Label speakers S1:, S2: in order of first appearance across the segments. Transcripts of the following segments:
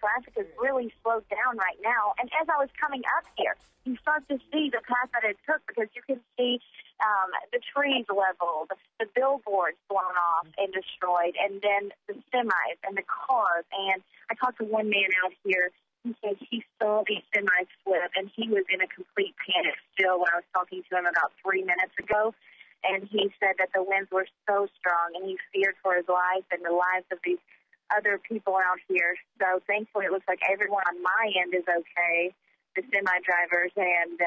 S1: traffic is really slowed down right now. And as I was coming up here, you start to see the path that it took because you can see the trees leveled, the billboards blown off and destroyed, and then the semis and the cars. And I talked to one man out here who said he saw these semis flip, and he was in a complete panic still when I was talking to him about 3 minutes ago. And he said that the winds were so strong, and he feared for his life and the lives of these other people out here. So thankfully, it looks like everyone on my end is okay, the semi-drivers and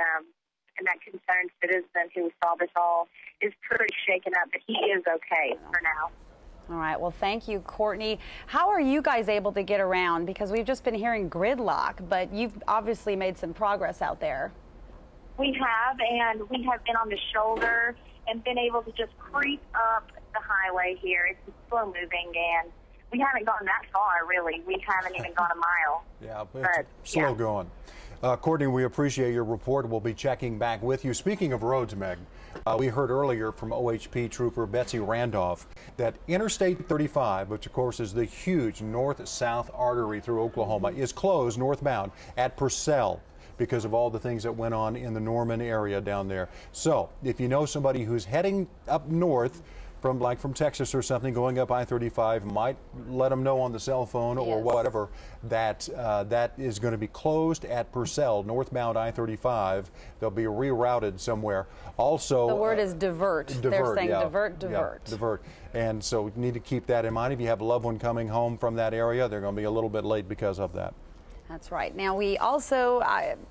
S1: that concerned citizen who saw this all is pretty shaken up, but he is okay for now.
S2: All right. Well, thank you, Courtney. How are you guys able to get around? Because we've just been hearing gridlock, but you've obviously made some progress out there.
S1: We have, and we have been on the shoulder and been able to just creep up the highway here. It's slow moving, and we haven't gone that far, really. We haven't even gone a mile.
S3: Yeah, but slow going. Courtney, we appreciate your report. We'll be checking back with you. Speaking of roads, Meg, we heard earlier from OHP Trooper Betsy Randolph that Interstate 35, which of course is the huge north-south artery through Oklahoma, is closed northbound at Purcell because of all the things that went on in the Norman area down there. So if you know somebody who's heading up north from Texas or something, going up I-35, might let them know on the cell phone or whatever that that is going to be closed at Purcell, northbound I-35. They'll be rerouted somewhere. Also,
S2: the word is divert. They're saying divert.
S3: Yeah, divert. And so you need to keep that in mind. If you have a loved one coming home from that area, they're going to be a little bit late because of that.
S2: That's right. Now, we also,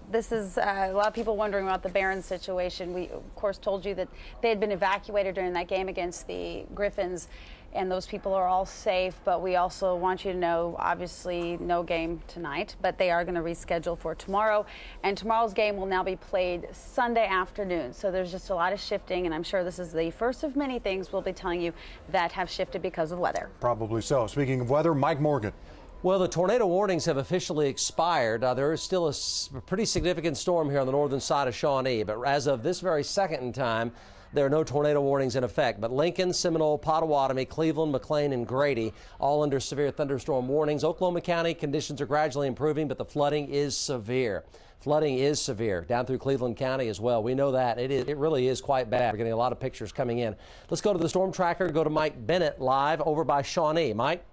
S2: this is a lot of people wondering about the Barron situation. We, of course, told you that they had been evacuated during that game against the Griffins, and those people are all safe. But we also want you to know, obviously, no game tonight, but they are going to reschedule for tomorrow. And tomorrow's game will now be played Sunday afternoon. So there's just a lot of shifting, and I'm sure this is the first of many things we'll be telling you that have shifted because of weather. Probably so. Speaking of weather, Mike Morgan.
S4: Well, the tornado warnings have officially expired. There is still a pretty significant storm here on the northern side of Shawnee, but as of this very second in time, there are no tornado warnings in effect. But Lincoln, Seminole, Pottawatomie, Cleveland, McLean, and Grady all under severe thunderstorm warnings. Oklahoma County conditions are gradually improving, but the flooding is severe. Flooding is severe down through Cleveland County as well. We know that. It really is quite bad. We're getting a lot of pictures coming in. Let's go to the storm tracker, go to Mike Bennett live over by Shawnee. Mike?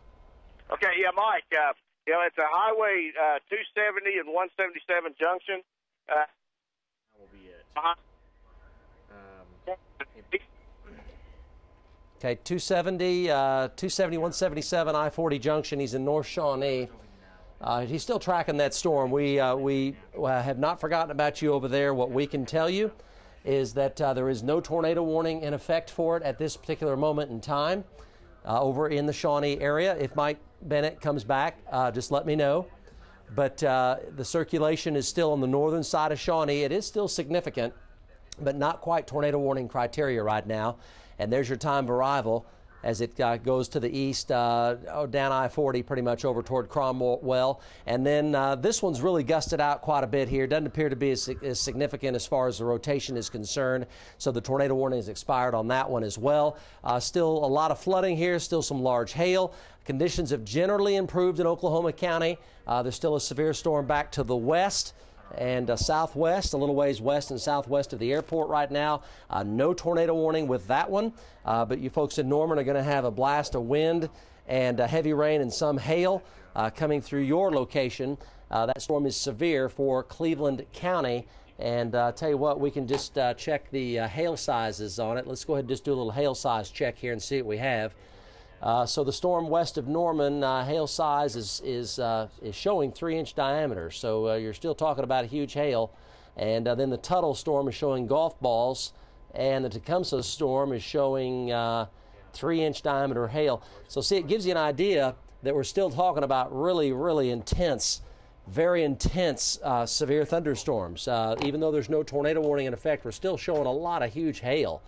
S5: Okay, yeah, Mike, it's a Highway 270 and 177 junction.
S6: That will be it.
S4: Okay, 270, 177, I-40 junction. He's in North Shawnee. He's still tracking that storm. We have not forgotten about you over there. What we can tell you is that there is no tornado warning in effect for it at this particular moment in time over in the Shawnee area. If Mike Bennett comes back, just let me know. But the circulation is still on the northern side of Shawnee. It is still significant, but not quite tornado warning criteria right now. And there's your time of arrival as it goes to the east, down I-40 pretty much over toward Cromwell. And then this one's really gusted out quite a bit here. Doesn't appear to be as significant as far as the rotation is concerned. So the tornado warning has expired on that one as well. Still a lot of flooding here, still some large hail. Conditions have generally improved in Oklahoma County. There's still a severe storm back to the west and southwest, a little ways west and southwest of the airport right now. No tornado warning with that one, but you folks in Norman are going to have a blast of wind and heavy rain and some hail coming through your location. That storm is severe for Cleveland County. And tell you what, we can just check the hail sizes on it. Let's go ahead and just do a little hail size check here and see what we have. So the storm west of Norman, hail size is showing 3-inch diameter. So you're still talking about a huge hail. And then the Tuttle storm is showing golf balls, and the Tecumseh storm is showing 3-inch diameter hail. So see, it gives you an idea that we're still talking about really, really intense, very intense severe thunderstorms. Even though there's no tornado warning in effect, we're still showing a lot of huge hail.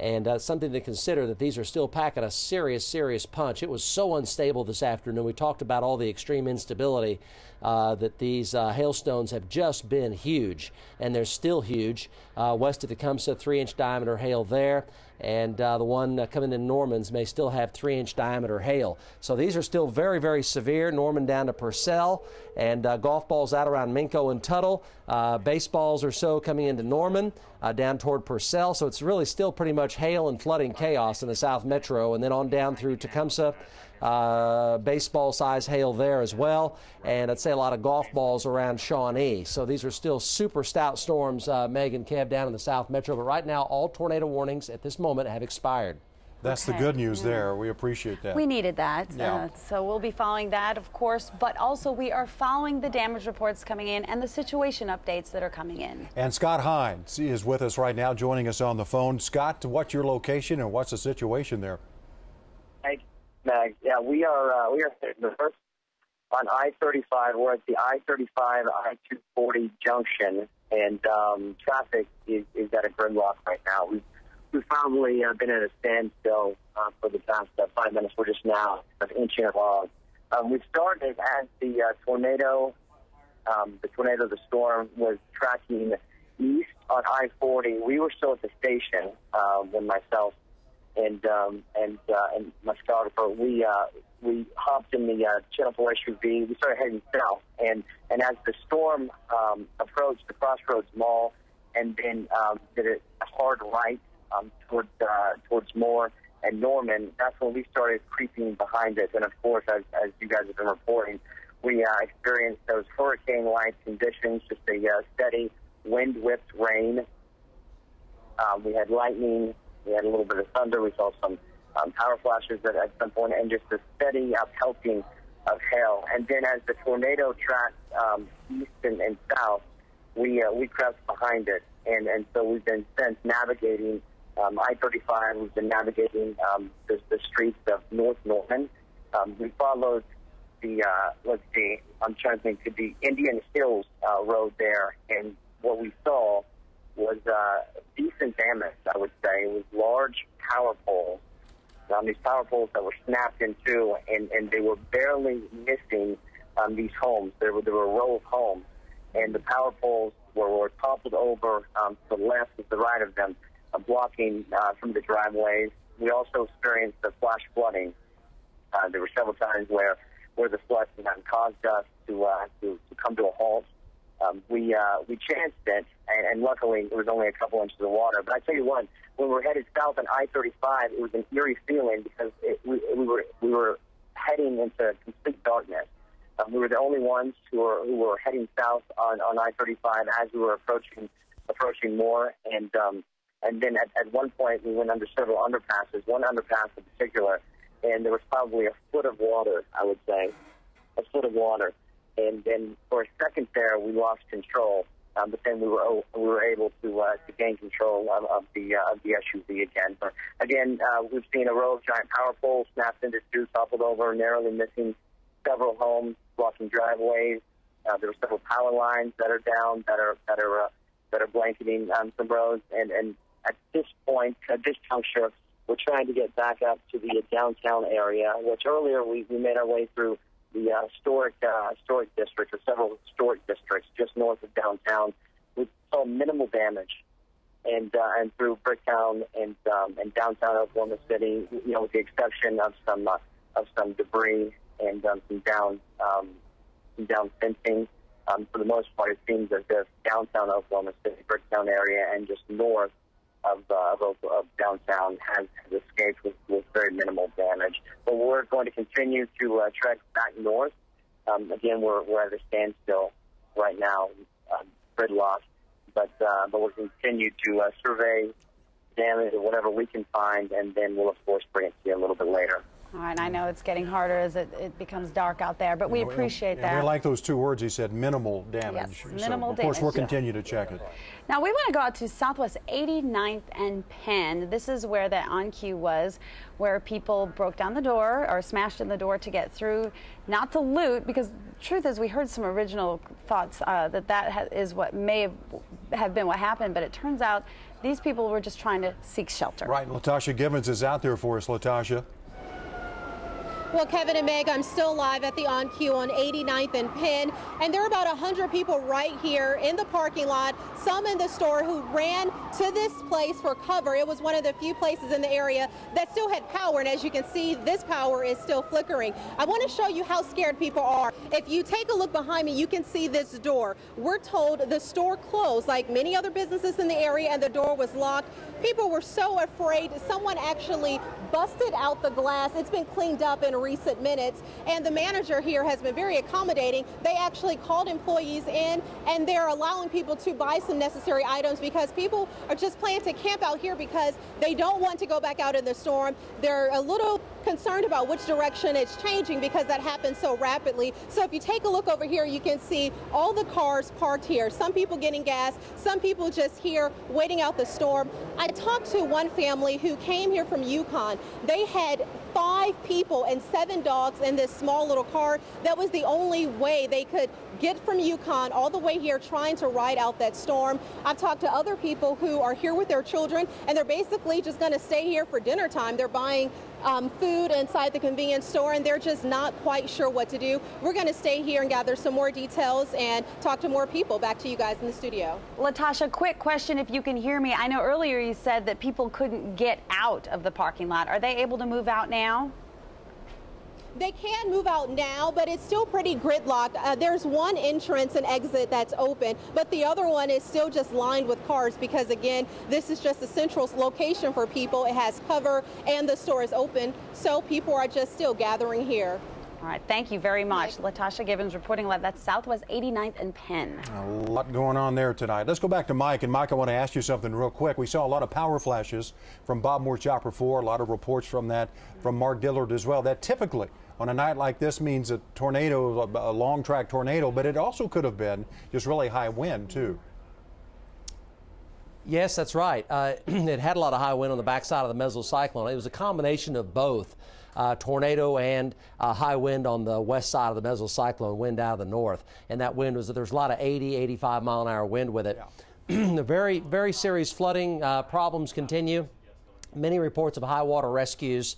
S4: And something to consider that these are still packing a serious, serious punch. It was so unstable this afternoon. We talked about all the extreme instability that these hailstones have just been huge, and they're still huge. West of Tecumseh, 3-inch diameter hail there. and the one coming in Norman's may still have 3-inch diameter hail. So these are still very, very severe. Norman down to Purcell, and golf balls out around Minco and Tuttle. Baseballs or so coming into Norman, down toward Purcell. So it's really still pretty much hail and flooding chaos in the South Metro, and then on down through Tecumseh. Baseball size hail there as well, and I'd say a lot of golf balls around Shawnee. So these are still super stout storms, Meg and Kev, down in the South Metro, but right now all tornado warnings at this moment have expired.
S3: That's the good news there. We appreciate that.
S2: We needed that.
S3: Yeah.
S2: So we'll be following that, of course, but also we are following the damage reports coming in and the situation updates that are coming in.
S3: And Scott Hines is with us right now, joining us on the phone. Scott, what's your location and what's the situation there?
S7: Hey, Meg. Yeah, we are the first on I-35. We're at the I-35 I-240 junction, and traffic is at a gridlock right now. We've probably been at a standstill for the past 5 minutes. We're just now inching along. We started as the tornado, the storm was tracking east on I-40. We were still at the station when myself and my photographer, we hopped in the Channel 4 SUV. We started heading south, and as the storm approached the Crossroads Mall, and then did a hard right towards Moore and Norman, that's when we started creeping behind it. And of course, as you guys have been reporting, we experienced those hurricane-like conditions, just a steady wind-whipped rain. We had lightning. We had a little bit of thunder. We saw some power flashes at some point, and just a steady pelting of hail. And then as the tornado tracked east and south, we crept behind it. And so we've been since navigating I-35. We've been navigating the streets of North Norman. We followed the, I'm trying to think, the Indian Hills road there. And what we saw was decent damage, I would say. It was large power poles. These power poles that were snapped in two, and they were barely missing these homes. There were a row of homes, and the power poles were toppled over to the left and the right of them, blocking from the driveways. We also experienced the flash flooding. There were several times where the flood caused us to come to a halt. We chanced it, and luckily it was only a couple inches of water. But I tell you what, when we were headed south on I-35, it was an eerie feeling because we were heading into complete darkness. We were the only ones who were heading south on I-35 as we were approaching Moore, and then at one point we went under several underpasses. One underpass in particular, and there was probably a foot of water. I would say, a foot of water. And then for a second there, we lost control. But then we were able to gain control of the SUV again. But again, we've seen a row of giant power poles snapped into two, toppled over, narrowly missing several homes, blocking driveways. There were several power lines that are down, that are blanketing some roads. And at this point, at this juncture, we're trying to get back up to the downtown area, which earlier we made our way through the historic district, or several historic districts just north of downtown. We saw minimal damage, and through Bricktown and downtown Oklahoma City, with the exception of some debris and some down fencing. For the most part, it seems as if downtown Oklahoma City, Bricktown area, and just north of downtown has escaped with very minimal damage. But we're going to continue to trek back north. Again, we're at a standstill right now, gridlock. But we'll continue to survey damage or whatever we can find, and then we'll, of course, bring it to you a little bit later.
S2: All right, I know it's getting harder as it becomes dark out there, but we appreciate that.
S3: We like those two words he said, minimal damage.
S2: Yes, minimal damage.
S3: Of course, we'll continue to check it.
S2: Now, we want to go out to Southwest 89th and Penn. This is where the on-cue was, where people broke down the door or smashed in the door to get through, not to loot, because the truth is we heard some original thoughts that is what may have been what happened, but it turns out these people were just trying to seek shelter.
S3: Right, Latasha Givens is out there for us. Latasha.
S8: Well, Kevin and Meg, I'm still live at the On Q on 89th and Penn, and there are about 100 people right here in the parking lot, some in the store who ran to this place for cover. It was one of the few places in the area that still had power, and as you can see, this power is still flickering. I want to show you how scared people are. If you take a look behind me, you can see this door. We're told the store closed, like many other businesses in the area, and the door was locked. People were so afraid. Someone actually busted out the glass. It's been cleaned up in recent minutes, and the manager here has been very accommodating. They actually called employees in, and they're allowing people to buy some necessary items because people are just planning to camp out here because they don't want to go back out in the storm. They're a little concerned about which direction it's changing because that happens so rapidly. So if you take a look over here, you can see all the cars parked here. Some people getting gas, some people just here waiting out the storm. I talked to one family who came here from Yukon. They had 5 people and 7 dogs in this small little car. That was the only way they could get from Yukon all the way here trying to ride out that storm. I've talked to other people who are here with their children, and they're basically just going to stay here for dinner time. They're buying food inside the convenience store, and they're just not quite sure what to do. We're going to stay here and gather some more details and talk to more people. Back to you guys in the studio.
S2: Latasha, quick question if you can hear me. I know earlier you said that people couldn't get out of the parking lot. Are they able to move out now?
S8: They can move out now, but it's still pretty gridlocked. There's one entrance and exit that's open, but the other one is still just lined with cars because, again, this is just a central location for people. It has cover and the store is open, so people are just still gathering here.
S2: All right, thank you very much. Latasha Gibbons reporting live. That's Southwest 89th and Penn.
S3: A lot going on there tonight. Let's go back to Mike. And Mike, I want to ask you something real quick. We saw a lot of power flashes from Bob Moore's Kfor, a lot of reports from that, from Mark Dillard as well. That typically, on a night like this, means a tornado, a long track tornado, but it also could have been just really high wind, too.
S4: Yes, that's right. It had a lot of high wind on the backside of the mesocyclone. It was a combination of both. Tornado and high wind on the west side of the mesocyclone, wind out of the north. And that wind was, there's a lot of 80, 85 mile an hour wind with it. Yeah. Very, very serious flooding problems continue. Many reports of high water rescues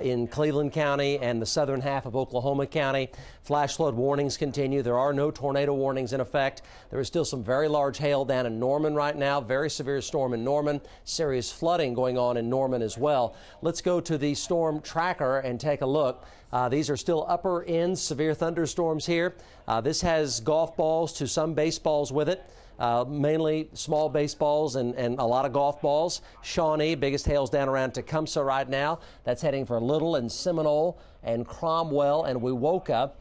S4: in Cleveland County and the southern half of Oklahoma County. Flash flood warnings continue. There are no tornado warnings in effect. There is still some very large hail down in Norman right now. Very severe storm in Norman. Serious flooding going on in Norman as well. Let's go to the storm tracker and take a look. These are still upper end severe thunderstorms here. This has golf balls to some baseballs with it. Mainly small baseballs and a lot of golf balls. Shawnee, biggest hail's down around Tecumseh right now. That's heading for Little and Seminole and Cromwell and Wewoka.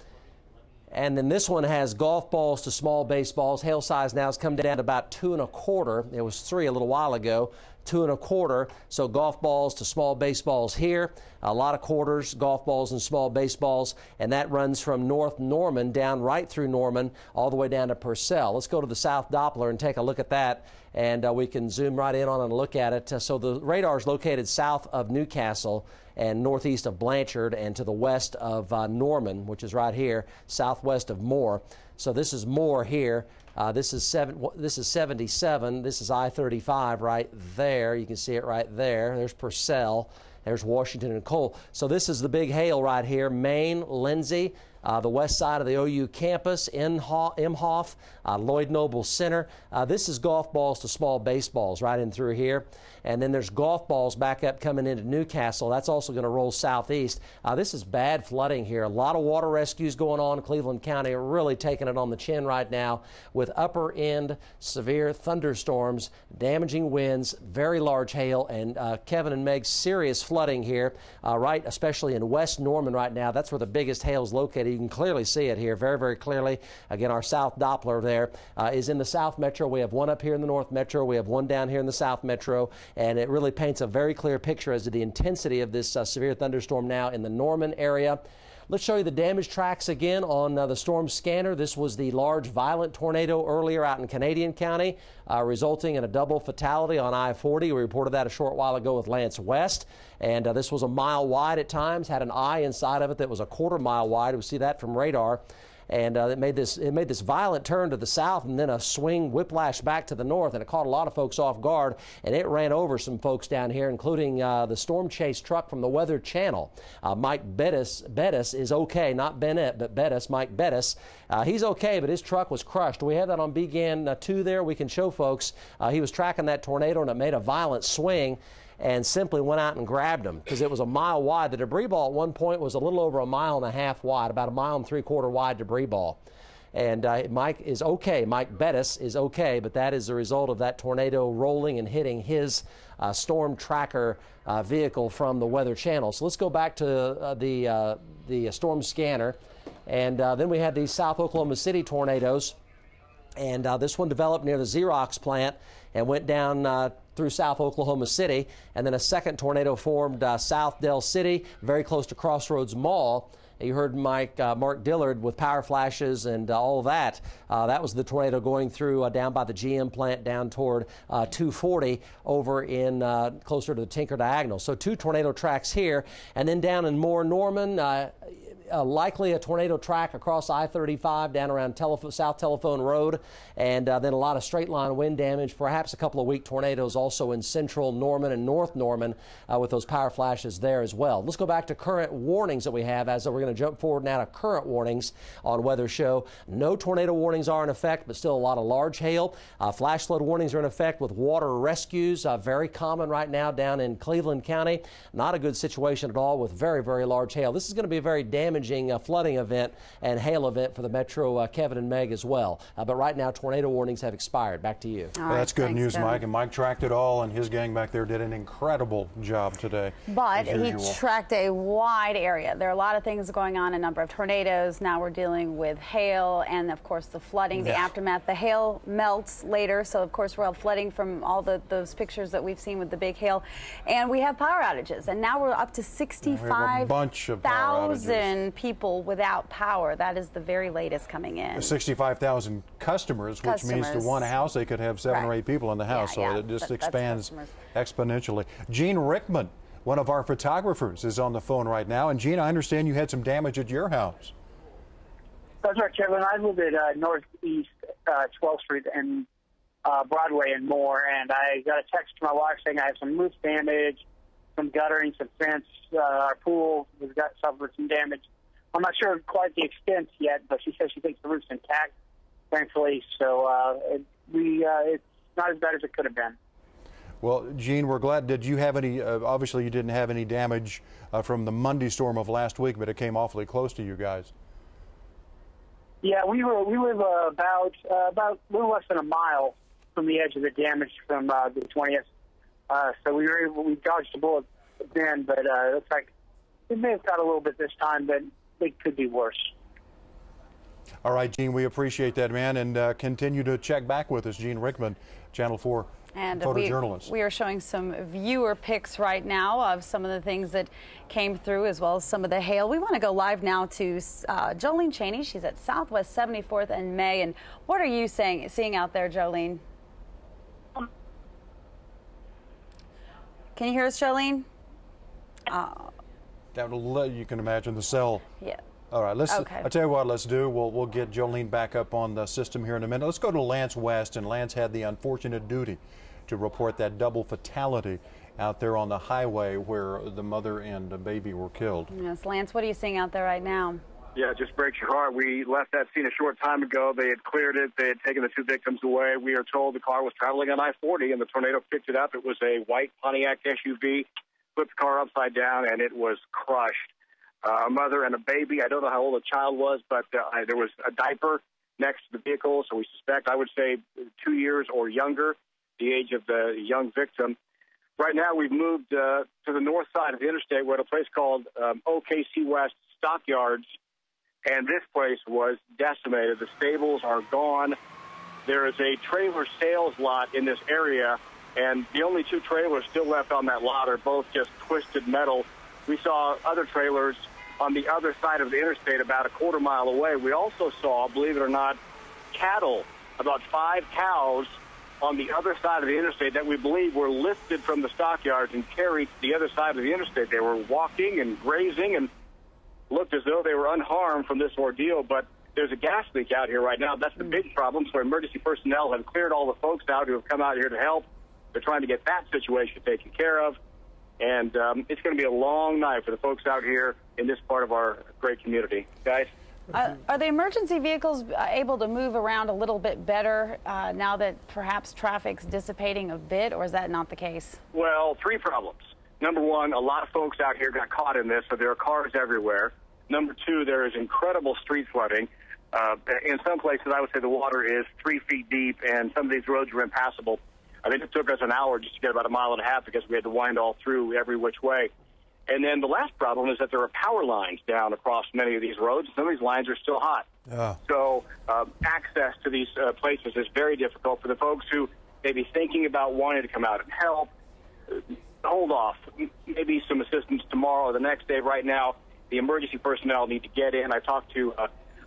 S4: And then this one has golf balls to small baseballs. Hail size now has come down to about 2 1/4. It was 3 a little while ago. 2 1/4. So golf balls to small baseballs here. A lot of quarters, golf balls and small baseballs. And that runs from North Norman down right through Norman all the way down to Purcell. Let's go to the South Doppler and take a look at that. And we can zoom right in on it and look at it. So the radar is located south of Newcastle and northeast of Blanchard and to the west of Norman, which is right here, southwest of Moore. So this is Moore here. This is 77. This is I-35 right there. You can see it right there. There's Purcell. There's Washington and Cole. So this is the big hail right here. Maine, Lindsay, the west side of the OU campus, Imhoff, Lloyd Noble Center. This is golf balls to small baseballs right in through here. And then there's golf balls back up coming into Newcastle. That's also going to roll southeast. This is bad flooding here. A lot of water rescues going on. Cleveland County are really taking it on the chin right now with upper end severe thunderstorms, damaging winds, very large hail, and Kevin and Meg, serious flooding here, right, especially in West Norman right now. That's where the biggest hail is located. You can clearly see it here very, very clearly. Again, our South Doppler there is in the South Metro. We have one up here in the North Metro. We have one down here in the South Metro. And it really paints a very clear picture as to the intensity of this severe thunderstorm now in the Norman area. Let's show you the damage tracks again on the storm scanner. This was the large violent tornado earlier out in Canadian County, resulting in a double fatality on I-40. We reported that a short while ago with Lance West. And this was a mile wide at times, had an eye inside of it that was a 1/4 mile wide. We see that from radar. And it made this violent turn to the south and then a swing whiplash back to the north, and it caught a lot of folks off guard, and it ran over some folks down here, including the storm chase truck from the Weather Channel. Mike Bettis is okay, not Bennett, but Bettis, Mike Bettis. He's okay, but his truck was crushed. We have that on BGAN 2 there. We can show folks. He was tracking that tornado, and it made a violent swing and simply went out and grabbed him because it was a mile wide. The debris ball at one point was a little over 1.5 miles wide, about 1.75 miles wide debris ball. And Mike is okay. Mike Bettis is okay, but that is the result of that tornado rolling and hitting his storm tracker vehicle from the Weather Channel. So let's go back to the storm scanner. And then we had these South Oklahoma City tornadoes. And this one developed near the Xerox plant and went down through South Oklahoma City. And then a second tornado formed South Del City, very close to Crossroads Mall. You heard Mark Dillard with power flashes and all of that. That was the tornado going through down by the GM plant down toward 240 over in closer to the Tinker Diagonal. So 2 tornado tracks here. And then down in Moore Norman, likely a tornado track across I-35 down around South Telephone Road, and then a lot of straight line wind damage, perhaps a couple of weak tornadoes also in central Norman and North Norman with those power flashes there as well. Let's go back to current warnings that we have as we're going to jump forward now to current warnings on Weather Show. No tornado warnings are in effect, but still a lot of large hail. Flash flood warnings are in effect with water rescues, very common right now down in Cleveland County. Not a good situation at all with very, very large hail. This is going to be a very damaging flooding event and hail event for the Metro, Kevin and Meg as well. But right now, tornado warnings have expired. Back to you.
S3: Well, that's good news, Mike. And Mike tracked it all, and his gang back there did an incredible job today.
S2: But he tracked a wide area. There are a lot of things going on, a number of tornadoes. Now we're dealing with hail and, of course, the flooding, the aftermath. The hail melts later, so, of course, we're all flooding from all those pictures that we've seen with the big hail. And we have power outages, and now we're up to 65,000 people without power. That is the very latest coming in.
S3: 65,000 customers, which means to one house they could have 7 or 8 people in the house. So it just expands exponentially. Gene Rickman, one of our photographers, is on the phone right now. And Gene, I understand you had some damage at your house.
S9: That's right, Kevin. I live at Northeast 12th Street and Broadway and more, and I got a text from my wife saying I have some roof damage, some guttering, some fence. Our pool has suffered some damage. I'm not sure quite the extent yet, but she says she thinks the roof's intact, thankfully. So it's not as bad as it could have been.
S3: Well, Gene, we're glad. Did you have any, obviously you didn't have any damage from the Monday storm of last week, but it came awfully close to you guys.
S9: Yeah, we live about a little less than a mile from the edge of the damage from the 20th. So we dodged the bullet then, but it looks like it may have got a little bit this time, but it could be worse.
S3: All right, Gene, we appreciate that, man, and continue to check back with us. Gene Rickman, Channel 4 photojournalist.
S2: We are showing some viewer pics right now of some of the things that came through, as well as some of the hail. We want to go live now to Jolene Cheney. She's at Southwest 74th and May. And what are you seeing out there, Jolene? Can you hear us, Jolene?
S3: You can imagine the cell.
S2: Yeah.
S3: All right, I'll tell you what, let's do. We'll get Jolene back up on the system here in a minute. Let's go to Lance West, and Lance had the unfortunate duty to report that double fatality out there on the highway where the mother and the baby were killed.
S2: Yes, Lance, what are you seeing out there right now?
S5: Yeah, it just breaks your heart. We left that scene a short time ago. They had cleared it. They had taken the 2 victims away. We are told the car was traveling on I-40, and the tornado picked it up. It was a white Pontiac SUV, flipped the car upside down, and it was crushed. A mother and a baby. I don't know how old the child was, but there was a diaper next to the vehicle, so we suspect, I would say, 2 years or younger, the age of the young victim. Right now, we've moved to the north side of the interstate. We're at a place called OKC West Stockyards, and this place was decimated. The stables are gone. There is a trailer sales lot in this area, and the only 2 trailers still left on that lot are both just twisted metal. We saw other trailers on the other side of the interstate about a quarter mile away. We also saw, believe it or not, cattle, about 5 cows on the other side of the interstate that we believe were lifted from the stockyards and carried to the other side of the interstate. They were walking and grazing and looked as though they were unharmed from this ordeal, but there's a gas leak out here right now. That's the big problem. So emergency personnel have cleared all the folks out who have come out here to help. They're trying to get that situation taken care of. And it's going to be a long night for the folks out here in this part of our great community. Guys?
S2: Are the emergency vehicles able to move around a little bit better now that perhaps traffic's dissipating a bit, or is that not the case?
S5: Well, three problems. Number one, a lot of folks out here got caught in this, so there are cars everywhere. Number two, there is incredible street flooding. In some places, I would say the water is 3 feet deep, and some of these roads are impassable. I think it took us an hour just to get about a mile and a half because we had to wind all through every which way. And then the last problem is that there are power lines down across many of these roads. Some of these lines are still hot. So access to these places is very difficult for the folks who may be thinking about wanting to come out and help. Hold off. Maybe some assistance tomorrow or the next day. Right now, the emergency personnel need to get in. I talked to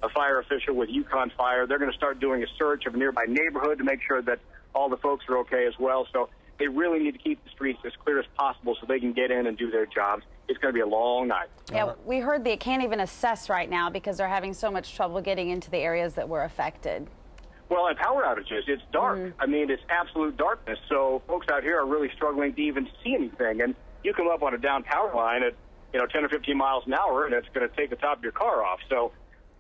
S5: a fire official with Yukon Fire. They're going to start doing a search of a nearby neighborhood to make sure that all the folks are okay as well. So they really need to keep the streets as clear as possible so they can get in and do their jobs. It's going to be a long night.
S2: Yeah, we heard they can't even assess right now because they're having so much trouble getting into the areas that were affected.
S5: Well, and power outages, it's dark. I mean, it's absolute darkness. So folks out here are really struggling to even see anything. And you come up on a down power line at, 10 or 15 miles an hour, and it's going to take the top of your car off. So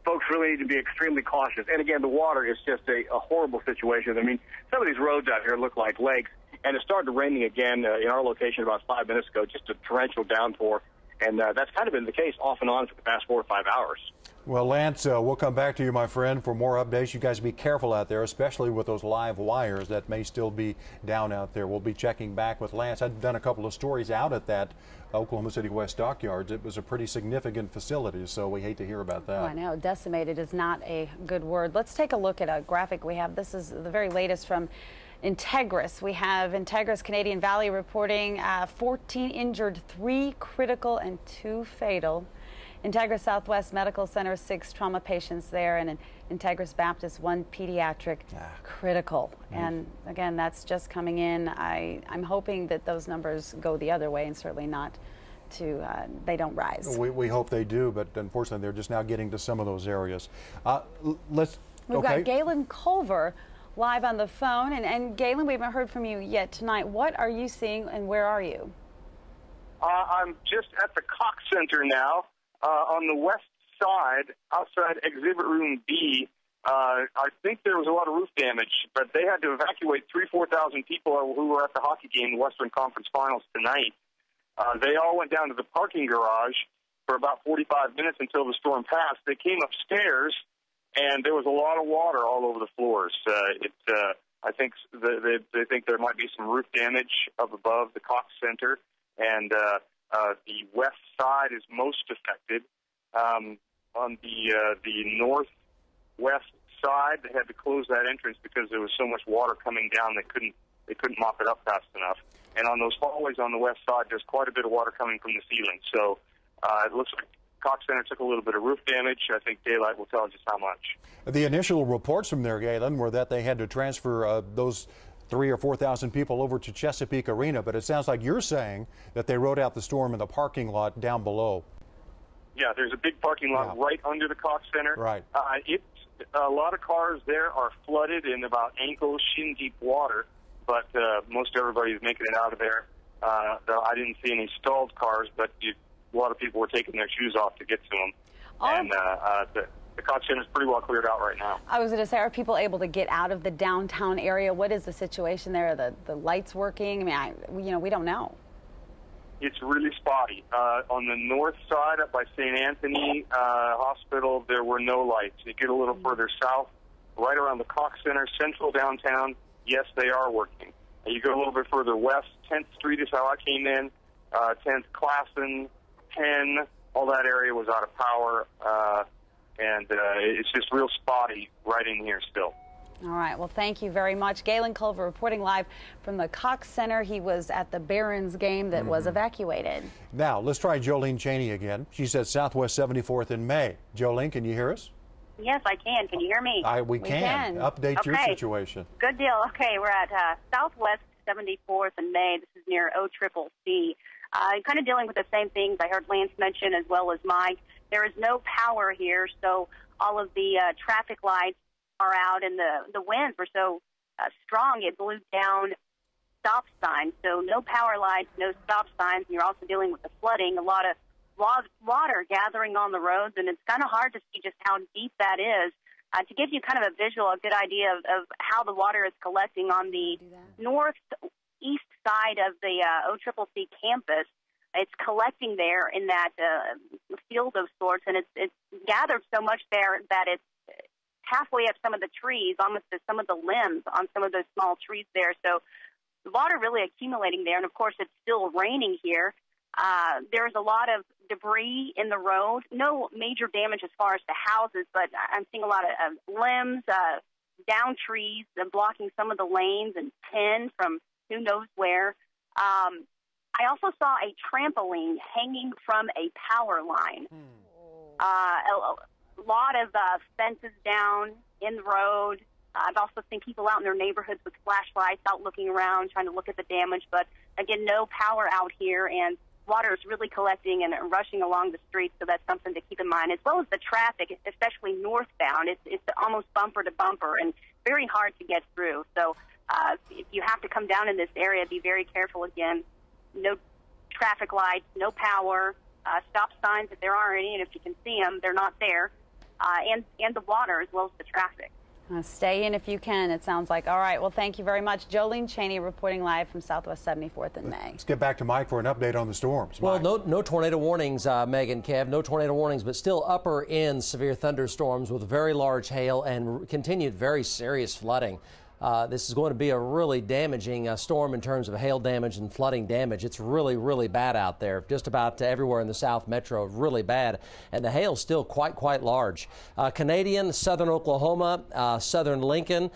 S5: folks really need to be extremely cautious. And again, the water is just a horrible situation. I mean, some of these roads out here look like lakes. And it started raining again in our location about 5 minutes ago, just a torrential downpour. And that's kind of been the case off and on for the past 4 or 5 hours.
S3: Well, Lance, we'll come back to you, my friend, for more updates. You guys be careful out there, especially with those live wires that may still be down out there. We'll be checking back with Lance. I've done a couple of stories out at that Oklahoma City West Dockyards. It was a pretty significant facility, so we hate to hear about that.
S2: Oh, I know. Decimated is not a good word. Let's take a look at a graphic we have. This is the very latest from Integris. We have Integris Canadian Valley reporting 14 injured, 3 critical and 2 fatal. Integris Southwest Medical Center, 6 trauma patients there, and Integris Baptist, 1 pediatric critical. And again, that's just coming in. I'm hoping that those numbers go the other way and certainly not to, they don't rise.
S3: We hope they do, but unfortunately they're just now getting to some of those areas.
S2: We've got Galen Culver live on the phone. And Galen, we haven't heard from you yet tonight. What are you seeing and where are you?
S10: I'm just at the Cox Center now on the west side, outside Exhibit Room B. I think there was a lot of roof damage, but they had to evacuate 4,000 people who were at the hockey game, the Western Conference Finals tonight. They all went down to the parking garage for about 45 minutes until the storm passed. They came upstairs, and there was a lot of water all over the floors. I think they think there might be some roof damage up above the Cox Center, and the west side is most affected. On the northwest side, they had to close that entrance because there was so much water coming down they couldn't mop it up fast enough. And on those hallways on the west side, there's quite a bit of water coming from the ceiling. So it looks like Cox Center took a little bit of roof damage. I think daylight will tell just how much.
S3: The initial reports from there, Galen, were that they had to transfer those 3,000 or 4,000 people over to Chesapeake Arena, but it sounds like you're saying that they rode out the storm in the parking lot down below.
S10: Yeah, there's a big parking lot right under the Cox Center.
S3: Right.
S10: A lot of cars there are flooded in about ankle, shin-deep water, but most everybody is making it out of there. I didn't see any stalled cars, but a lot of people were taking their shoes off to get to them. And the Cox Center is pretty well cleared out right now.
S2: I was going to say, are people able to get out of the downtown area? What is the situation there? Are the lights working? I mean, we don't know.
S10: It's really spotty. On the north side, up by St. Anthony Hospital, there were no lights. You get a little further south, right around the Cox Center, central downtown, yes, they are working. You go a little bit further west, 10th Street is how I came in, 10th Classen, 10, all that area was out of power, and it's just real spotty right in here still.
S2: All right. Well, thank you very much. Galen Culver reporting live from the Cox Center. He was at the Barons game that was evacuated.
S3: Now, let's try Jolene Cheney again. She's at Southwest 74th in May. Jolene, can you hear us?
S11: Yes, I can. Can you hear me?
S3: We can. Update your situation.
S11: Good deal. Okay, we're at Southwest 74th in May. This is near OCCC. Kind of dealing with the same things I heard Lance mention as well as Mike. There is no power here, so all of the traffic lights are out, and the winds were so strong it blew down stop signs. So no power lights, no stop signs, and you're also dealing with the flooding, a lot of water gathering on the roads, and it's kind of hard to see just how deep that is. To give you kind of a visual, a good idea of how the water is collecting on the northeast side of the OCCC campus, it's collecting there in that field of sorts, and it's gathered so much there that it's halfway up some of the trees, almost to some of the limbs on some of those small trees there. So the water really accumulating there, and of course it's still raining here. There's a lot of debris in the road. No major damage as far as the houses, but I'm seeing a lot of limbs, down trees, blocking some of the lanes and pinned from who knows where. I also saw a trampoline hanging from a power line. A lot of fences down in the road. I've also seen people out in their neighborhoods with flashlights out looking around, trying to look at the damage. But, again, no power out here, and water is really collecting and rushing along the streets, so that's something to keep in mind, as well as the traffic, especially northbound. It's almost bumper to bumper and very hard to get through. So if you have to come down in this area, be very careful again. No traffic lights, no power, stop signs if there are any, and if you can see them, they're not there, and the water as well as the traffic.
S2: Stay in if you can, it sounds like. All right, well, thank you very much. Jolene Cheney reporting live from Southwest 74th and May.
S3: Let's get back to Mike for an update on the storms.
S4: Well, no tornado warnings, Megan, Kev, no tornado warnings, but still upper end severe thunderstorms with very large hail and continued very serious flooding. This is going to be a really damaging storm in terms of hail damage and flooding damage. It's really, really bad out there. Just about everywhere in the South Metro, really bad. And the hail's still quite large. Canadian, southern Oklahoma, southern Lincoln,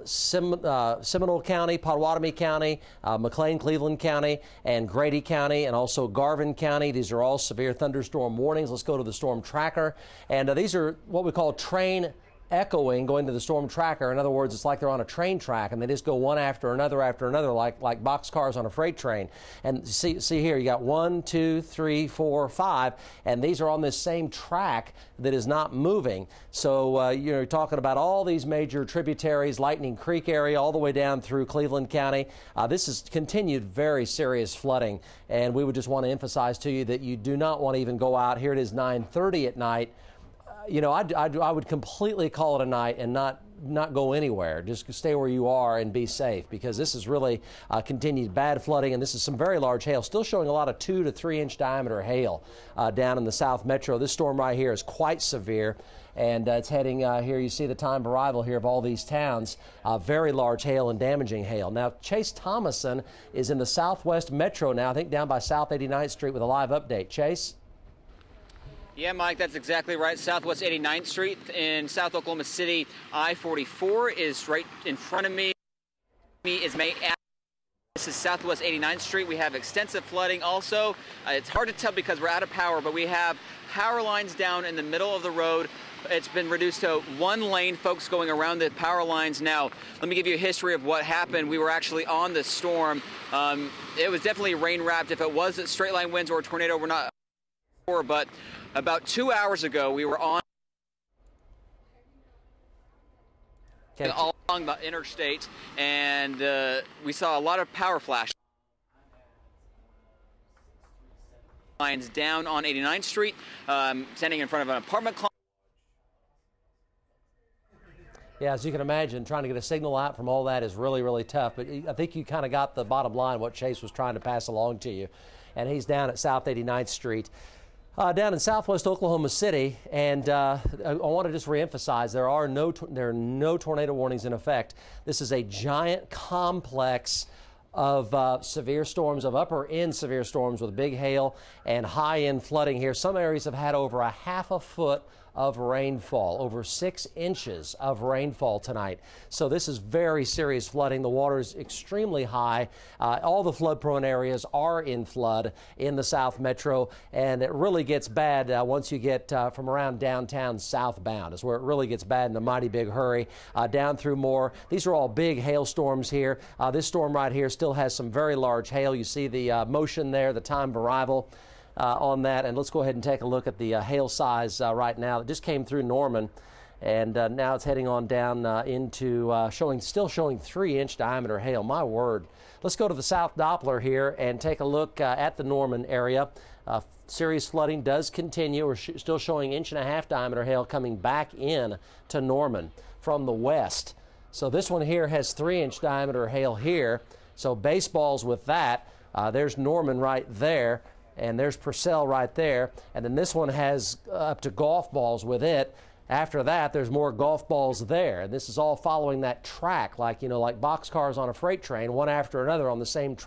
S4: Seminole County, Potawatomi County, McLean, Cleveland County, and Grady County, and also Garvin County. These are all severe thunderstorm warnings. Let's go to the storm tracker. And these are what we call train echoing, going to the storm tracker. In other words, it's like they're on a train track and they just go one after another, like boxcars on a freight train. And see here, you got 1, 2, 3, 4, 5, and these are on this same track that is not moving. So you're talking about all these major tributaries, Lightning Creek area, all the way down through Cleveland County. This is continued very serious flooding, and we would just want to emphasize to you that you do not want to even go out. Here it is 9:30 at night. You know, I would completely call it a night and not go anywhere. Just stay where you are and be safe, because this is really continued bad flooding, and this is some very large hail. Still showing a lot of 2 to 3 inch diameter hail down in the South Metro. This storm right here is quite severe, and it's heading here. You see the time of arrival here of all these towns. Very large hail and damaging hail. Now, Chase Thomason is in the Southwest Metro now, I think down by South 89th Street with a live update. Chase?
S12: Yeah, Mike, that's exactly right. Southwest 89th Street in South Oklahoma City. I-44 is right in front of me. Is May. This is Southwest 89th Street. We have extensive flooding also. It's hard to tell because we're out of power, but we have power lines down in the middle of the road. It's been reduced to one lane, folks going around the power lines now. Let me give you a history of what happened. We were actually on the storm. It was definitely rain-wrapped. If it was straight line winds or a tornado, we're not sure, but about 2 hours ago, we were on along the interstate, and we saw a lot of power flash lines down on 89th Street, standing in front of an apartment complex.
S4: Yeah, as you can imagine, trying to get a signal out from all that is really, really tough. But I think you kind of got the bottom line, what Chase was trying to pass along to you. And he's down at South 89th Street. Down in Southwest Oklahoma City, and I want to just reemphasize there are no tornado warnings in effect. This is a giant complex of severe storms, of upper end severe storms with big hail and high end flooding here. Some areas have had over a half a foot of rainfall, over 6 inches of rainfall tonight. So this is very serious flooding. The water is extremely high. All the flood-prone areas are in flood in the South Metro, and it really gets bad once you get from around downtown southbound is where it really gets bad in a mighty big hurry. Down through more. These are all big hailstorms here. This storm right here still has some very large hail. You see the motion there, the time of arrival. on that. And let's go ahead and take a look at the hail size right now. It just came through Norman, and now it's heading on down into still showing 3-inch diameter hail. My word. Let's go to the South Doppler here and take a look at the Norman area. Serious flooding does continue. We're still showing 1.5-inch diameter hail coming back in to Norman from the west. So this one here has 3-inch diameter hail here. So baseballs with that. There's Norman right there, and there's Purcell right there. And then this one has up to golf balls with it. After that, there's more golf balls there. And this is all following that track, like, like boxcars on a freight train, one after another on the same track.